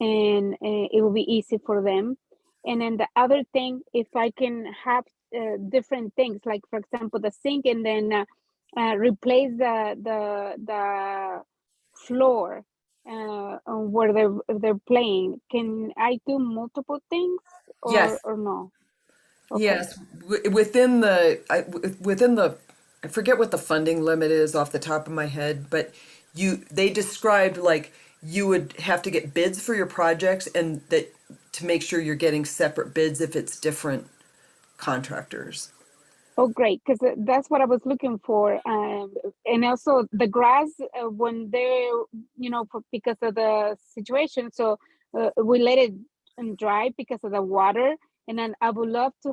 and it will be easy for them. And then the other thing, if I can have different things, like for example, the sink, and then replace the floor where they're playing. Can I do multiple things Yes. or no? Okay. Yes, within the, I forget what the funding limit is off the top of my head, but they described like you would have to get bids for your projects and that to make sure you're getting separate bids if it's different contractors. Oh, great, because that's what I was looking for. And also the grass, when they're, because of the situation, so we let it dry because of the water. And then I would love to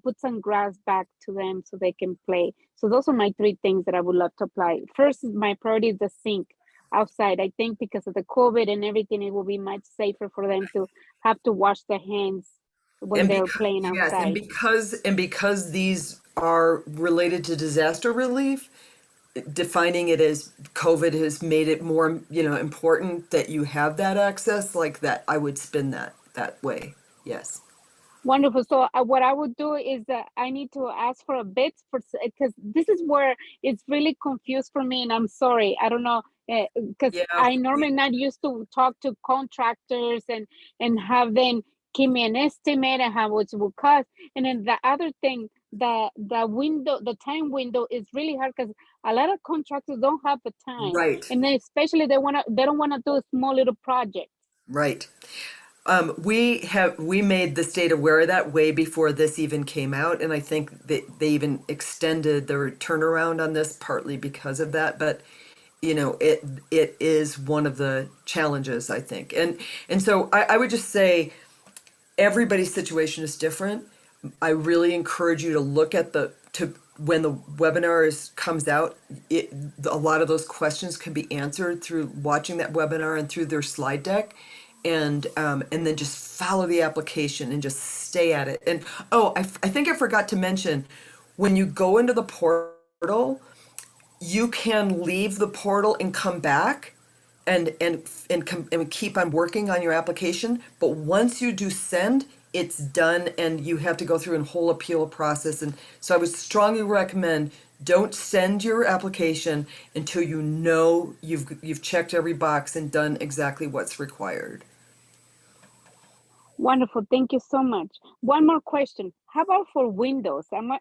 put some grass back to them so they can play. So those are my three things that I would love to apply. First, my priority is the sink outside. I think because of the COVID and everything, it will be much safer for them to have to wash their hands when they're playing Yes, outside. and because these are related to disaster relief, defining it as COVID has made it more, important that you have that access like that. I would spin that way. Yes. Wonderful. So what I would do is I need to ask for a bid because this is where it's really confused for me, and I'm sorry. I don't know because Yeah. I normally not used to talk to contractors and have them give me an estimate and how much it will cost. And then the other thing, the time window is really hard because a lot of contractors don't have the time, Right. and then especially they don't want to do a small little project. Right. We made the state aware of that way before this even came out, and I think that they even extended their turnaround on this partly because of that. But it is one of the challenges, I think, and so I would just say everybody's situation is different. I really encourage you to look at when the webinar comes out. A lot of those questions can be answered through watching that webinar and through their slide deck. And then just follow the application and just stay at it. And I think I forgot to mention, when you go into the portal, you can leave the portal and come back and keep on working on your application. But once you do send, it's done, and you have to go through a whole appeal process. And so I would strongly recommend, don't send your application until you know you've checked every box and done exactly what's required. Wonderful. Thank you so much. One more question. How about for windows? I'm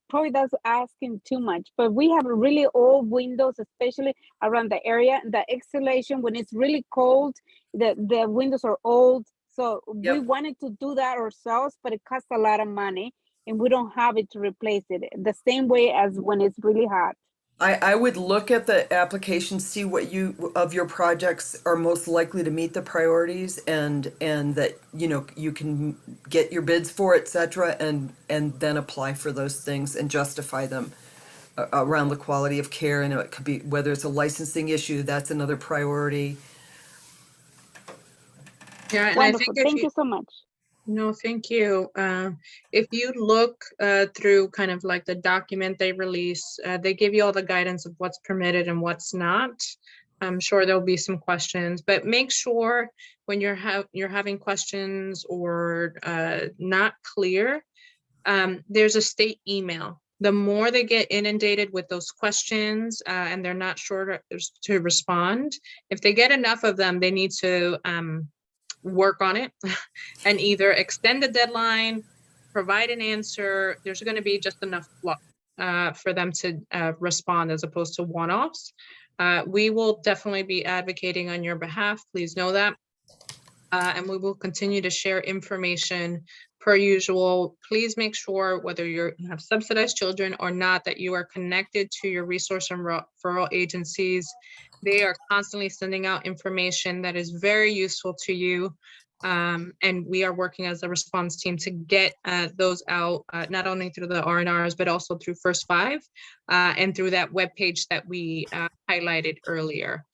probably that's asking too much, but we have really old windows, especially around the area. The installation, when it's really cold, the windows are old. So we Yep. wanted to do that ourselves, but it costs a lot of money and we don't have it to replace it the same way as when it's really hot. I would look at the application, see what of your projects are most likely to meet the priorities, and that you can get your bids for, etc., and then apply for those things and justify them around the quality of care. And it could be whether it's a licensing issue, that's another priority. Yeah, and Wonderful. I think Thank you so much. No, thank you. If you look through kind of like the document they release, they give you all the guidance of what's permitted and what's not. I'm sure there'll be some questions, but make sure when you're having questions or not clear, there's a state email. The more they get inundated with those questions and they're not sure to respond, if they get enough of them, they need to work on it and either extend the deadline, provide an answer. There's going to be just enough for them to respond as opposed to one-offs. We will definitely be advocating on your behalf. Please know that. And we will continue to share information per usual. Please make sure whether you have subsidized children or not, that you are connected to your resource and referral agencies. They are constantly sending out information that is very useful to you. And we are working as a response team to get those out, not only through the R&Rs, but also through First Five and through that webpage that we highlighted earlier.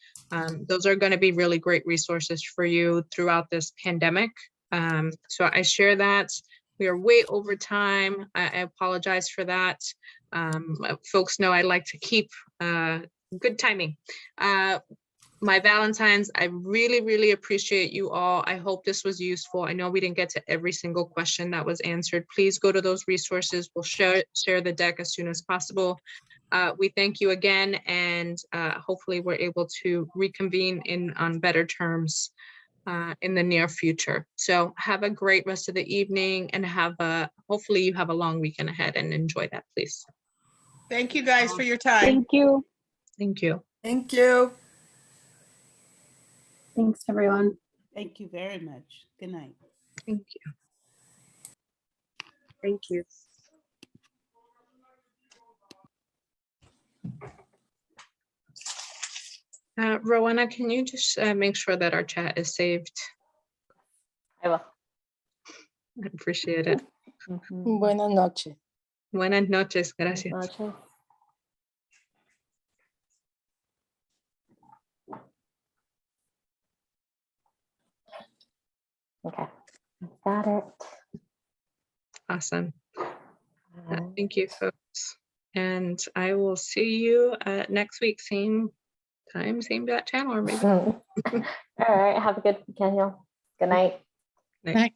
Those are going to be really great resources for you throughout this pandemic. So I share that. We are way over time. I apologize for that. Folks know I like to keep good timing. my Valentines, I really, really appreciate you all. I hope this was useful. I know we didn't get to every single question that was answered. Please go to those resources. We'll share the deck as soon as possible. We thank you again, and hopefully we're able to reconvene on better terms in the near future. So have a great rest of the evening, and hopefully you have a long weekend ahead, and enjoy that, please. Thank you guys for your time. Thank you. Thank you. Thank you. Thanks, everyone. Thank you very much. Good night. Thank you. Thank you. Rowena, can you just make sure that our chat is saved? I will. I appreciate it. Buenas noches. Buenas noches. Gracias. Noches. Okay, got it. Awesome. Thank you, folks. And I will see you next week, same time, same channel, or maybe. All right, have a good weekend, y'all. Good night. Night.